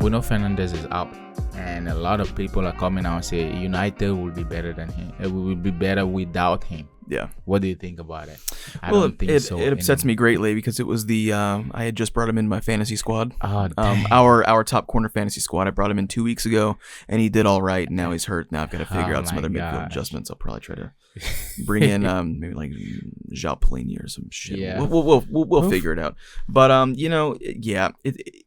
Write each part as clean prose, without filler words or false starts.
We know Fernandes is out, and a lot of people are coming out and say United will be better than him. It will be better without him. Yeah. What do you think about it? I Well, don't think so. it upsets me greatly because it was the I had just brought him in my fantasy squad. Oh, dang. Our top corner fantasy squad. I brought him in 2 weeks ago, and he did all right. And now he's hurt. Now I've got to figure out some my other midfield gosh. adjustments. I'll probably try to bring in maybe like João Pelini or some shit. Yeah. We'll figure it out. But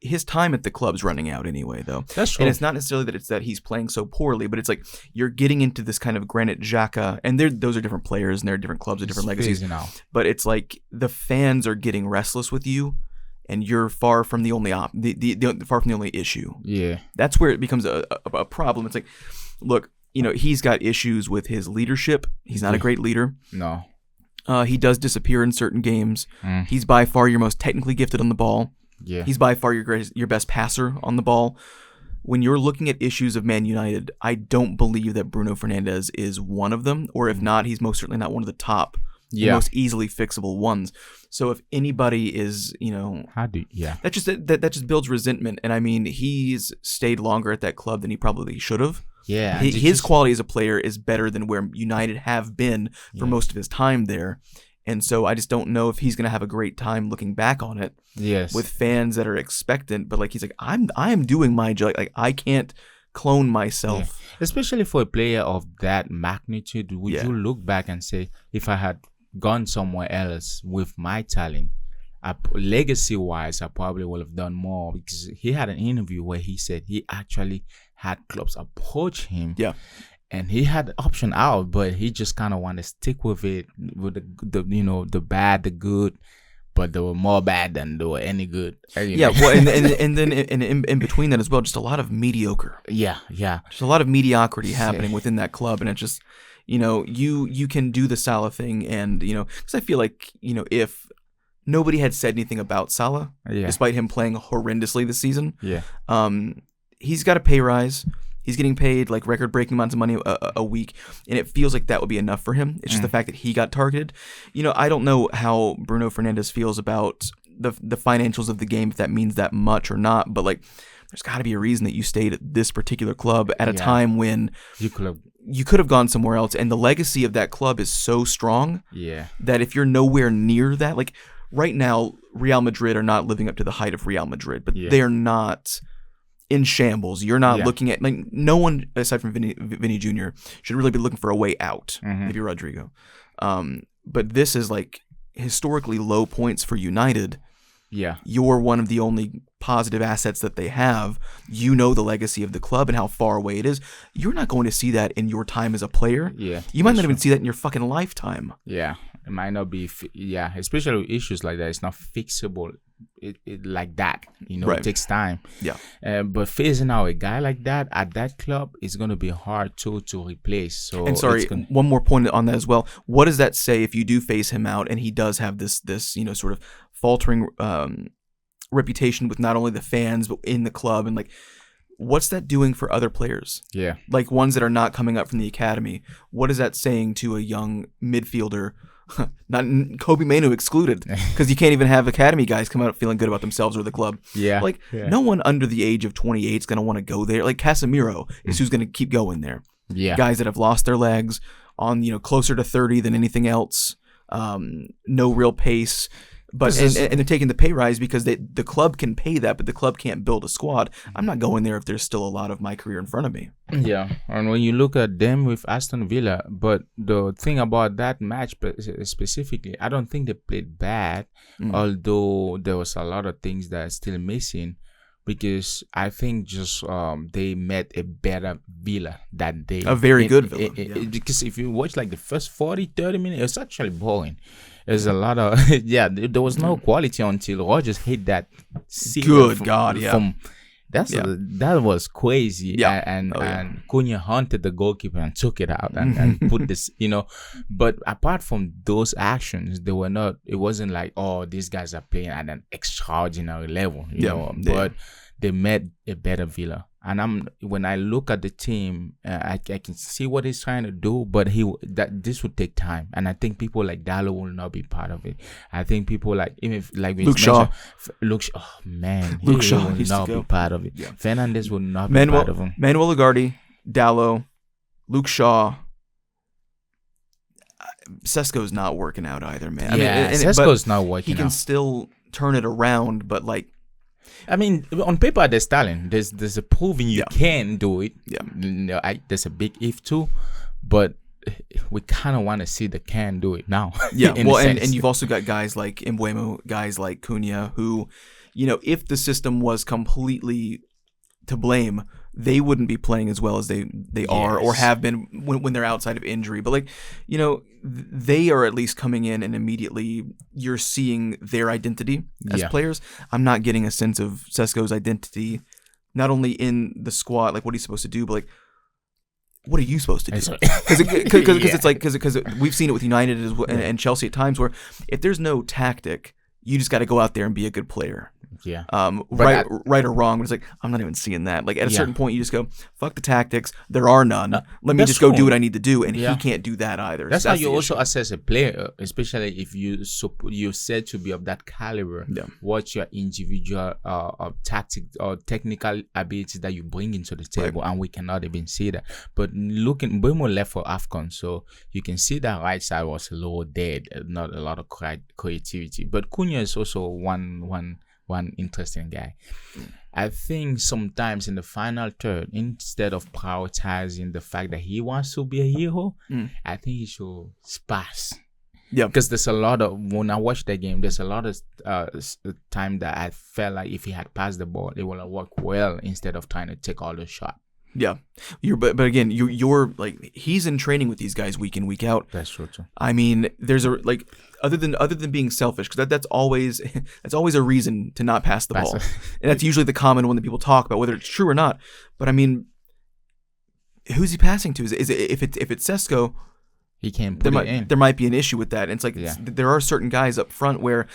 his time at the club's running out anyway, though. That's true. And it's not necessarily that it's that he's playing so poorly, but it's like you're getting into this kind of Granit Xhaka, and those are different players and they're different clubs with different legacies. But it's like the fans are getting restless with you, and you're far from the only far from the only issue. Yeah, that's where it becomes a problem. It's like, look, he's got issues with his leadership. He's not a great leader. No. He does disappear in certain games. He's by far your most technically gifted on the ball. Yeah. He's by far your best passer on the ball. When you're looking at issues of Man United, I don't believe that Bruno Fernandes is one of them, or if not, he's most certainly not one of the top, most easily fixable ones. So if anybody is, that just builds resentment. And I mean, he's stayed longer at that club than he probably should have. Yeah, his quality as a player is better than where United have been for most of his time there. And so I just don't know if he's going to have a great time looking back on it. Yes. With fans that are expectant, but like he's like, I am doing my job. Like I can't clone myself. Yeah. Especially for a player of that magnitude, would you look back and say, if I had gone somewhere else with my talent, legacy-wise, I probably would have done more, because he had an interview where he said he actually had clubs approach him. Yeah. And he had the option out, but he just kind of wanted to stick with it, with the bad, the good, but they were more bad than they were any good. Yeah, well, and then in between that as well, just a lot of mediocre. Yeah. Just a lot of mediocrity happening within that club, and it's just, you can do the Salah thing, and because I feel like if nobody had said anything about Salah, despite him playing horrendously this season, he's got a pay rise. He's getting paid like record-breaking amounts of money a week, and it feels like that would be enough for him. It's just the fact that he got targeted. I don't know how Bruno Fernandes feels about the financials of the game, if that means that much or not, but like there's got to be a reason that you stayed at this particular club at a time when you could have gone somewhere else, and the legacy of that club is so strong that if you're nowhere near that, like right now, Real Madrid are not living up to the height of Real Madrid, but they're not in shambles. You're not looking at, like, no one aside from Vinny Jr. should really be looking for a way out. Maybe Rodrigo. But this is like historically low points for United. Yeah. You're one of the only positive assets that they have. The legacy of the club and how far away it is. You're not going to see that in your time as a player. Yeah. You might not even see that in your fucking lifetime. Yeah. It might not be, especially with issues like that. It's not fixable like that. It takes time. Yeah. But phasing out a guy like that at that club is going to be hard to replace. So, and sorry, one more point on that as well. What does that say if you do phase him out and he does have this sort of faltering reputation with not only the fans but in the club, and like, what's that doing for other players? Yeah. Like ones that are not coming up from the academy. What is that saying to a young midfielder? Not Kobe Mainu excluded, because you can't even have academy guys come out feeling good about themselves or the club. No one under the age of 28 is going to want to go there. Like Casemiro is who's going to keep going there. Yeah, guys that have lost their legs on closer to 30 than anything else. No real pace. But and they're taking the pay rise because the club can pay that, but the club can't build a squad. I'm not going there if there's still a lot of my career in front of me. Yeah, and when you look at them with Aston Villa, but the thing about that match specifically, I don't think they played bad, although there was a lot of things that are still missing, because I think just they met a better Villa that day. A very good Villa. Because if you watch like the first 40, 30 minutes, it's actually boring. There's a lot of there was no quality until Rodgers hit that. Good God, that was crazy. Yeah, and Cunha hunted the goalkeeper and took it out and put this. But apart from those actions, they were not. It wasn't like, oh, these guys are playing at an extraordinary level. But they met a better Villa. and when I look at the team, I can see what he's trying to do, but this would take time, and I think people like Dallo will not be part of it. I think people like even if, like Luke Shaw, Luke Shaw will not be part of it. Yeah. Fernandes will not be part of him. Manuel Ugarte, Dallo, Luke Shaw. Sesko's not working out either, man. Yeah, Sesko's not working out. He can still turn it around, but like, I mean, on paper there's talent. There's a proving you can do it. Yeah. There's a big if too, but we kind of want to see the can do it now. Yeah. Well, and you've also got guys like Mbeumo, guys like Cunha, who, if the system was completely to blame, they wouldn't be playing as well as they are or have been when they're outside of injury. But like, they are at least coming in and immediately you're seeing their identity as players. I'm not getting a sense of Sesko's identity, not only in the squad, like what he's supposed to do, but like, what are you supposed to do? Because we've seen it with United and Chelsea at times where if there's no tactic, you just got to go out there and be a good player. Yeah. Right or wrong. It's like, I'm not even seeing that. Like at a certain point, you just go, fuck the tactics. There are none. Let me just go do what I need to do. And he can't do that either. That's how you also assess a player, especially if you're said to be of that caliber. Yeah. What's your individual tactics or technical abilities that you bring into the table, and we cannot even see that. But looking, Mbeumo left for AFCON, so you can see that right side was a little dead, not a lot of creativity. But Cunha is also one interesting guy. I think sometimes in the final third, instead of prioritizing the fact that he wants to be a hero, I think he should pass. Yeah. Because there's a lot of, when I watched the game, there's a lot of time that I felt like if he had passed the ball, it would have worked well instead of trying to take all the shots. Yeah, but again, you're like, he's in training with these guys week in, week out. That's true too. I mean, there's other than being selfish, because that's always a reason to not pass the ball, and that's usually the common one that people talk about, whether it's true or not. But I mean, who's he passing to? Is it if it's Sesko? He can't put it in. There might be an issue with that. And it's like there are certain guys up front where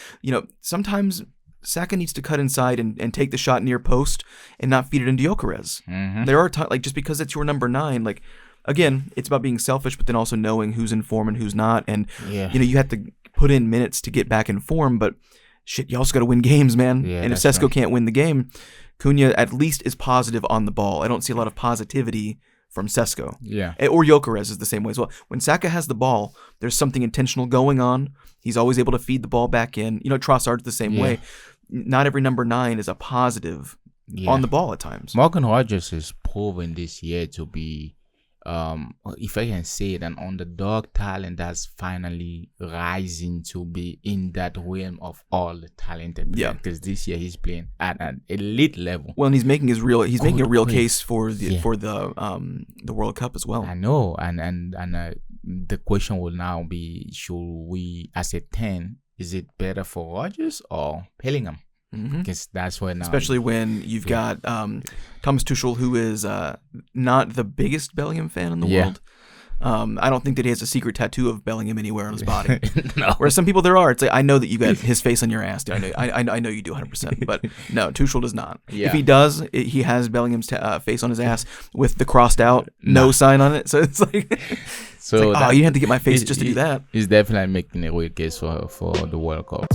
sometimes Saka needs to cut inside and take the shot near post and not feed it into Gyökeres. Mm-hmm. There are times, like, just because it's your number 9, like, again, it's about being selfish, but then also knowing who's in form and who's not. And, you have to put in minutes to get back in form, but shit, you also got to win games, man. Yeah, and if Sesko can't win the game, Cunha at least is positive on the ball. I don't see a lot of positivity from Sesko. Yeah. Or Gyökeres is the same way as well. When Saka has the ball, there's something intentional going on. He's always able to feed the ball back in. Trossard's the same way. Not every number 9 is a positive on the ball at times. Morgan Rogers is proven this year to be, if I can say it, an underdog talent that's finally rising to be in that realm of all the talented players. Because this year he's playing at an elite level. Well, and he's making a real case for the World Cup as well. I know, and the question will now be: should we, as a 10? Is it better for Rodgers or Bellingham? Because that's when, especially when you've got Thomas Tuchel, who is not the biggest Bellingham fan in the world. I don't think that he has a secret tattoo of Bellingham anywhere on his body. No. Whereas some people there are. It's like, I know that you got his face on your ass. Dude. I know you do 100%. But no, Tuchel does not. Yeah. If he does, he has Bellingham's face on his ass with the crossed out no sign on it. So it's like, you had to get my face just to do that. He's definitely making a real case for the World Cup.